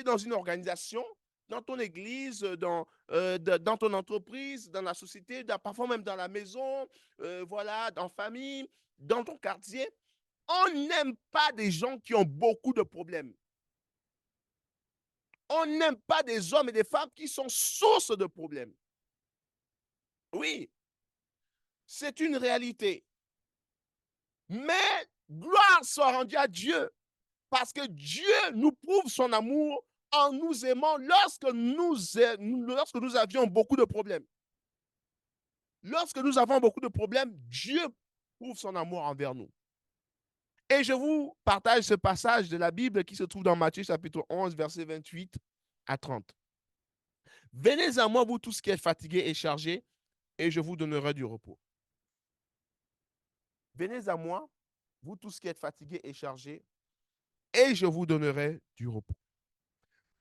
dans une organisation, dans ton église, dans ton entreprise, dans la société, parfois même dans la maison, voilà, dans la famille, dans ton quartier, on n'aime pas des gens qui ont beaucoup de problèmes. On n'aime pas des hommes et des femmes qui sont source de problèmes. Oui, c'est une réalité. Mais gloire soit rendue à Dieu, parce que Dieu nous prouve son amour en nous aimant lorsque nous avions beaucoup de problèmes. Lorsque nous avons beaucoup de problèmes, Dieu prouve son amour envers nous. Et je vous partage ce passage de la Bible qui se trouve dans Matthieu chapitre 11, versets 28 à 30. Venez à moi, vous tous qui êtes fatigués et chargés, et je vous donnerai du repos. Venez à moi, vous tous qui êtes fatigués et chargés, et je vous donnerai du repos.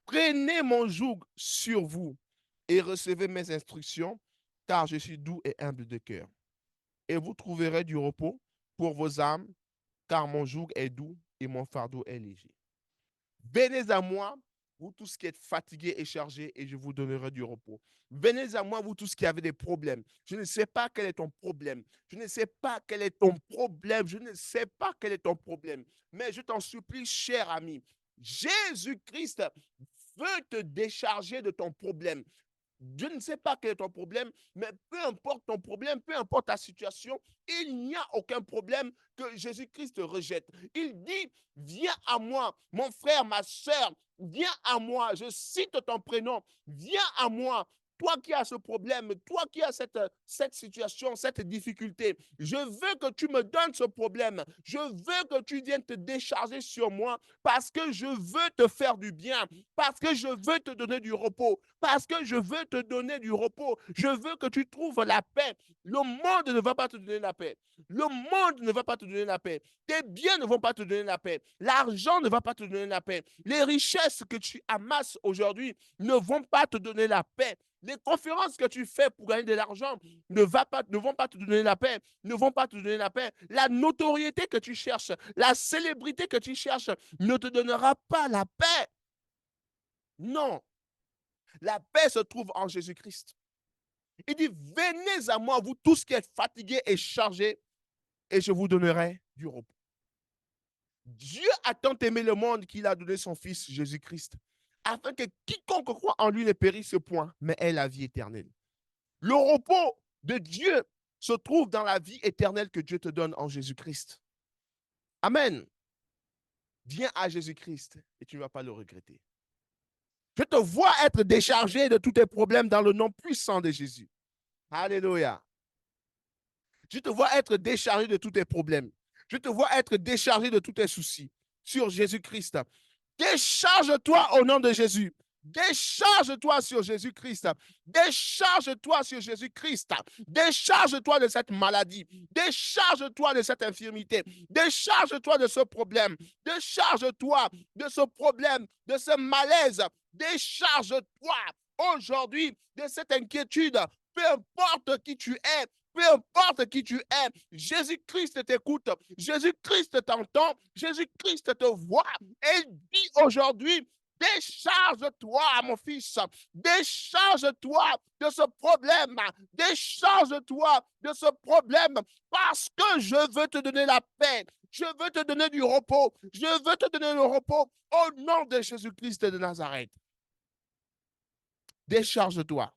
Prenez mon joug sur vous et recevez mes instructions, car je suis doux et humble de cœur. Et vous trouverez du repos pour vos âmes, car mon joug est doux et mon fardeau est léger. Venez à moi, vous tous qui êtes fatigués et chargés, et je vous donnerai du repos. Venez à moi, vous tous qui avez des problèmes. Je ne sais pas quel est ton problème. Je ne sais pas quel est ton problème. Je ne sais pas quel est ton problème. Mais je t'en supplie, cher ami, Jésus-Christ veut te décharger de ton problème. Je ne sais pas quel est ton problème, mais peu importe ton problème, peu importe ta situation, il n'y a aucun problème que Jésus-Christ te rejette. Il dit, viens à moi, mon frère, ma soeur, viens à moi, je cite ton prénom, viens à moi. Toi qui as ce problème, toi qui as cette situation, cette difficulté, je veux que tu me donnes ce problème. Je veux que tu viennes te décharger sur moi parce que je veux te faire du bien, parce que je veux te donner du repos, parce que je veux te donner du repos. Je veux que tu trouves la paix. Le monde ne va pas te donner la paix. Le monde ne va pas te donner la paix. Tes biens ne vont pas te donner la paix. L'argent ne va pas te donner la paix. Les richesses que tu amasses aujourd'hui ne vont pas te donner la paix. Les conférences que tu fais pour gagner de l'argent ne vont pas te donner la paix, ne vont pas te donner la paix. La notoriété que tu cherches, la célébrité que tu cherches ne te donnera pas la paix. Non, la paix se trouve en Jésus-Christ. Il dit, venez à moi, vous tous qui êtes fatigués et chargés, et je vous donnerai du repos. Dieu a tant aimé le monde qu'il a donné son Fils Jésus-Christ, afin que quiconque croit en lui ne périsse point, mais ait la vie éternelle. Le repos de Dieu se trouve dans la vie éternelle que Dieu te donne en Jésus-Christ. Amen. Viens à Jésus-Christ et tu ne vas pas le regretter. Je te vois être déchargé de tous tes problèmes dans le nom puissant de Jésus. Alléluia. Je te vois être déchargé de tous tes problèmes. Je te vois être déchargé de tous tes soucis sur Jésus-Christ. Décharge-toi au nom de Jésus. Décharge-toi sur Jésus-Christ. Décharge-toi sur Jésus-Christ. Décharge-toi de cette maladie. Décharge-toi de cette infirmité. Décharge-toi de ce problème. Décharge-toi de ce problème, de ce malaise. Décharge-toi aujourd'hui de cette inquiétude. Peu importe qui tu es, peu importe qui tu es, Jésus-Christ t'écoute, Jésus-Christ t'entend, Jésus-Christ te voit. Et il dit aujourd'hui, décharge-toi, mon fils, décharge-toi de ce problème, décharge-toi de ce problème, parce que je veux te donner la paix, je veux te donner du repos, je veux te donner le repos au nom de Jésus-Christ de Nazareth. Décharge-toi.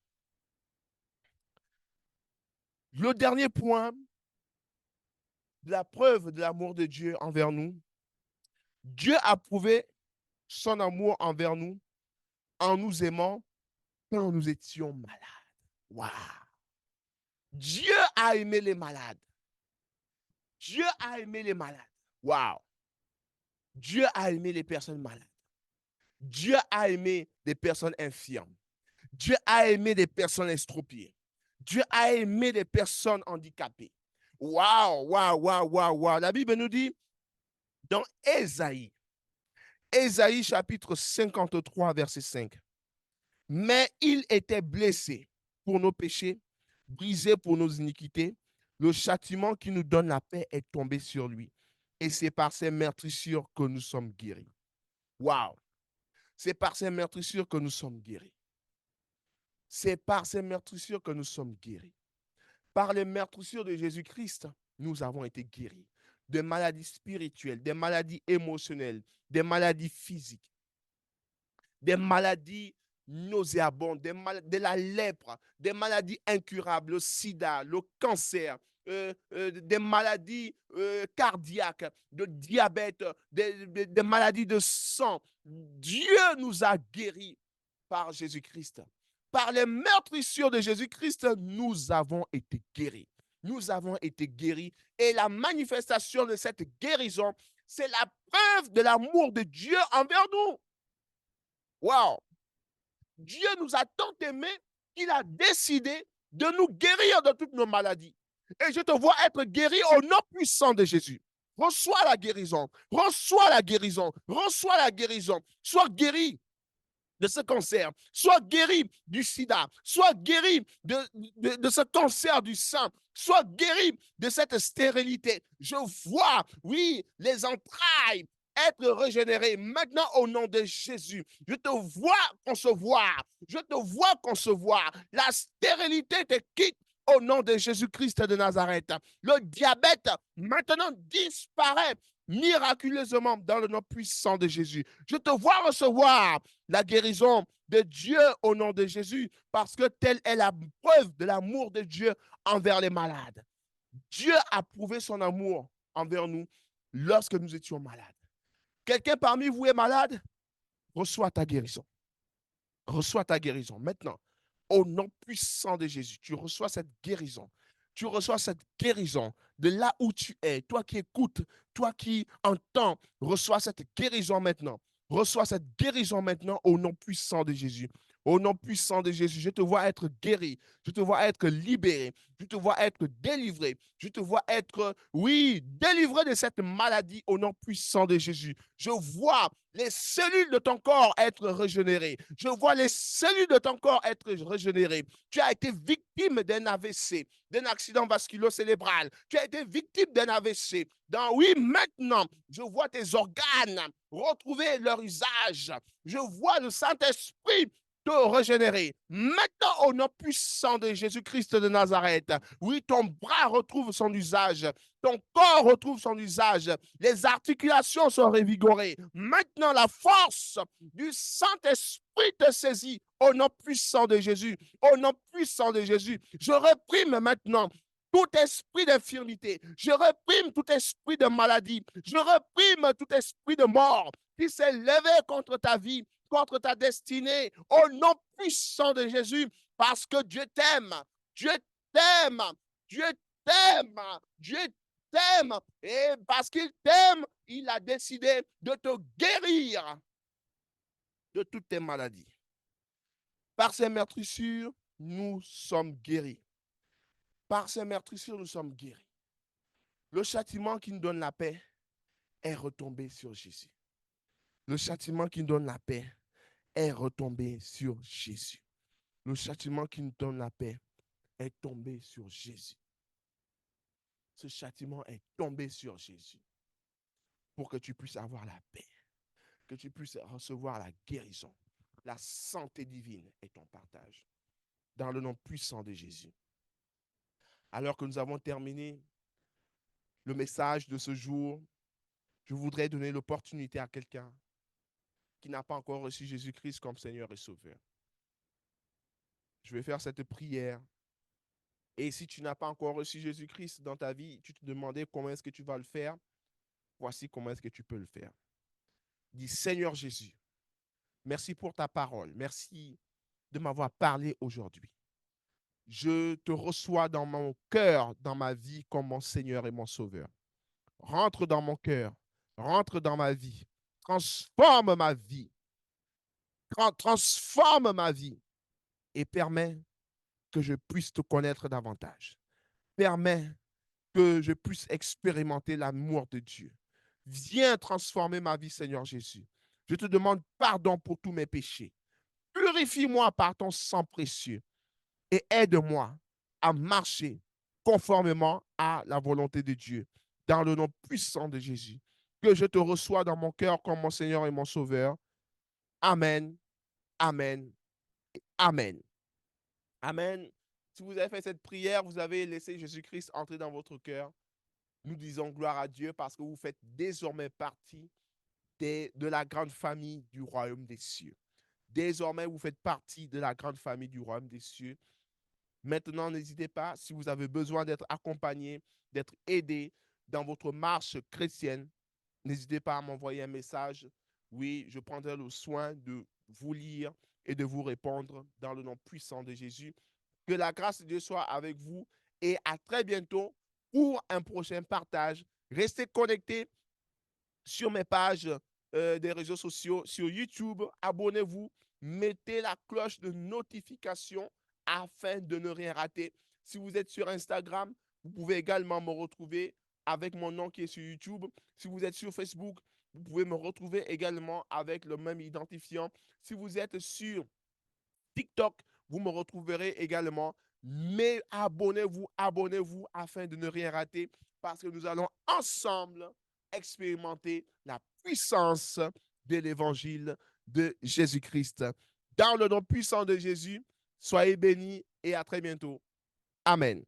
Le dernier point, la preuve de l'amour de Dieu envers nous. Dieu a prouvé son amour envers nous en nous aimant quand nous étions malades. Waouh! Dieu a aimé les malades. Dieu a aimé les malades. Waouh! Dieu a aimé les personnes malades. Dieu a aimé les personnes infirmes. Dieu a aimé les personnes estropiées. Dieu a aimé les personnes handicapées. Waouh, waouh, waouh, waouh, waouh. La Bible nous dit dans Ésaïe, Ésaïe chapitre 53, verset 5. Mais il était blessé pour nos péchés, brisé pour nos iniquités. Le châtiment qui nous donne la paix est tombé sur lui. Et c'est par ses meurtrissures que nous sommes guéris. Waouh! C'est par ces meurtrissures que nous sommes guéris. C'est par ces meurtrissures que nous sommes guéris. Par les meurtrissures de Jésus-Christ, nous avons été guéris. Des maladies spirituelles, des maladies émotionnelles, des maladies physiques, des maladies nauséabondes, de la lèpre, des maladies incurables, le sida, le cancer, des maladies cardiaques, de diabète, des maladies de sang. Dieu nous a guéris par Jésus-Christ. Par les meurtrissures de Jésus-Christ, nous avons été guéris. Nous avons été guéris. Et la manifestation de cette guérison, c'est la preuve de l'amour de Dieu envers nous. Wow! Dieu nous a tant aimés qu'il a décidé de nous guérir de toutes nos maladies. Et je te vois être guéri au nom puissant de Jésus. Reçois la guérison, reçois la guérison, reçois la guérison. Sois guéri de ce cancer, sois guéri du sida, sois guéri de ce cancer du sein, sois guéri de cette stérilité. Je vois, oui, les entrailles être régénérées maintenant au nom de Jésus. Je te vois concevoir, je te vois concevoir. La stérilité te quitte au nom de Jésus-Christ de Nazareth. Le diabète maintenant disparaît miraculeusement dans le nom puissant de Jésus. Je te vois recevoir la guérison de Dieu au nom de Jésus, parce que telle est la preuve de l'amour de Dieu envers les malades. Dieu a prouvé son amour envers nous lorsque nous étions malades. Quelqu'un parmi vous est malade? Reçois ta guérison. Reçois ta guérison. Maintenant, au nom puissant de Jésus, tu reçois cette guérison. Tu reçois cette guérison de là où tu es. Toi qui écoutes, toi qui entends, reçois cette guérison maintenant. Reçois cette guérison maintenant au nom puissant de Jésus. Au nom puissant de Jésus, je te vois être guéri. Je te vois être libéré. Je te vois être délivré. Je te vois être, oui, délivré de cette maladie au nom puissant de Jésus. Je vois les cellules de ton corps être régénérées. Je vois les cellules de ton corps être régénérées. Tu as été victime d'un AVC, d'un accident vasculo-cérébral. Tu as été victime d'un AVC. Oui, maintenant, je vois tes organes retrouver leur usage. Je vois le Saint-Esprit te régénérer. Maintenant, au nom puissant de Jésus-Christ de Nazareth, oui, ton bras retrouve son usage. Ton corps retrouve son usage. Les articulations sont revigorées. Maintenant, la force du Saint-Esprit te saisit au nom puissant de Jésus. Au nom puissant de Jésus, je réprime maintenant tout esprit d'infirmité. Je réprime tout esprit de maladie. Je réprime tout esprit de mort qui s'est levé contre ta vie, contre ta destinée, au nom puissant de Jésus, parce que Dieu t'aime. Dieu t'aime. Dieu t'aime. Dieu t'aime. Et parce qu'il t'aime, il a décidé de te guérir de toutes tes maladies. Par ces meurtrissures, nous sommes guéris. Par ces meurtrissures, nous sommes guéris. Le châtiment qui nous donne la paix est retombé sur Jésus. Le châtiment qui nous donne la paix est retombé sur Jésus. Le châtiment qui nous donne la paix est tombé sur Jésus. Ce châtiment est tombé sur Jésus pour que tu puisses avoir la paix, que tu puisses recevoir la guérison. La santé divine est ton partage. Dans le nom puissant de Jésus. Alors que nous avons terminé le message de ce jour, je voudrais donner l'opportunité à quelqu'un qui n'a pas encore reçu Jésus-Christ comme Seigneur et Sauveur. Je vais faire cette prière. Et si tu n'as pas encore reçu Jésus-Christ dans ta vie, tu te demandais comment est-ce que tu vas le faire. Voici comment est-ce que tu peux le faire. Dis, Seigneur Jésus, merci pour ta parole. Merci de m'avoir parlé aujourd'hui. Je te reçois dans mon cœur, dans ma vie, comme mon Seigneur et mon Sauveur. Rentre dans mon cœur, rentre dans ma vie, transforme ma vie, transforme ma vie et permets que je puisse te connaître davantage. Permets que je puisse expérimenter l'amour de Dieu. Viens transformer ma vie, Seigneur Jésus. Je te demande pardon pour tous mes péchés. Purifie-moi par ton sang précieux et aide-moi à marcher conformément à la volonté de Dieu. Dans le nom puissant de Jésus, que je te reçois dans mon cœur comme mon Seigneur et mon Sauveur. Amen. Amen. Amen. Amen. Si vous avez fait cette prière, vous avez laissé Jésus-Christ entrer dans votre cœur. Nous disons gloire à Dieu parce que vous faites désormais partie de la grande famille du royaume des cieux. Désormais, vous faites partie de la grande famille du royaume des cieux. Maintenant, n'hésitez pas, si vous avez besoin d'être accompagné, d'être aidé dans votre marche chrétienne, n'hésitez pas à m'envoyer un message. Oui, je prendrai le soin de vous lire et de vous répondre dans le nom puissant de Jésus. Que la grâce de Dieu soit avec vous et à très bientôt pour un prochain partage. Restez connectés sur mes pages des réseaux sociaux, sur YouTube. Abonnez-vous, mettez la cloche de notification afin de ne rien rater. Si vous êtes sur Instagram, vous pouvez également me retrouver avec mon nom qui est sur YouTube. Si vous êtes sur Facebook, vous pouvez me retrouver également avec le même identifiant. Si vous êtes sur TikTok, vous me retrouverez également. Mais abonnez-vous, abonnez-vous afin de ne rien rater parce que nous allons ensemble expérimenter la puissance de l'évangile de Jésus-Christ. Dans le nom puissant de Jésus, soyez bénis et à très bientôt. Amen.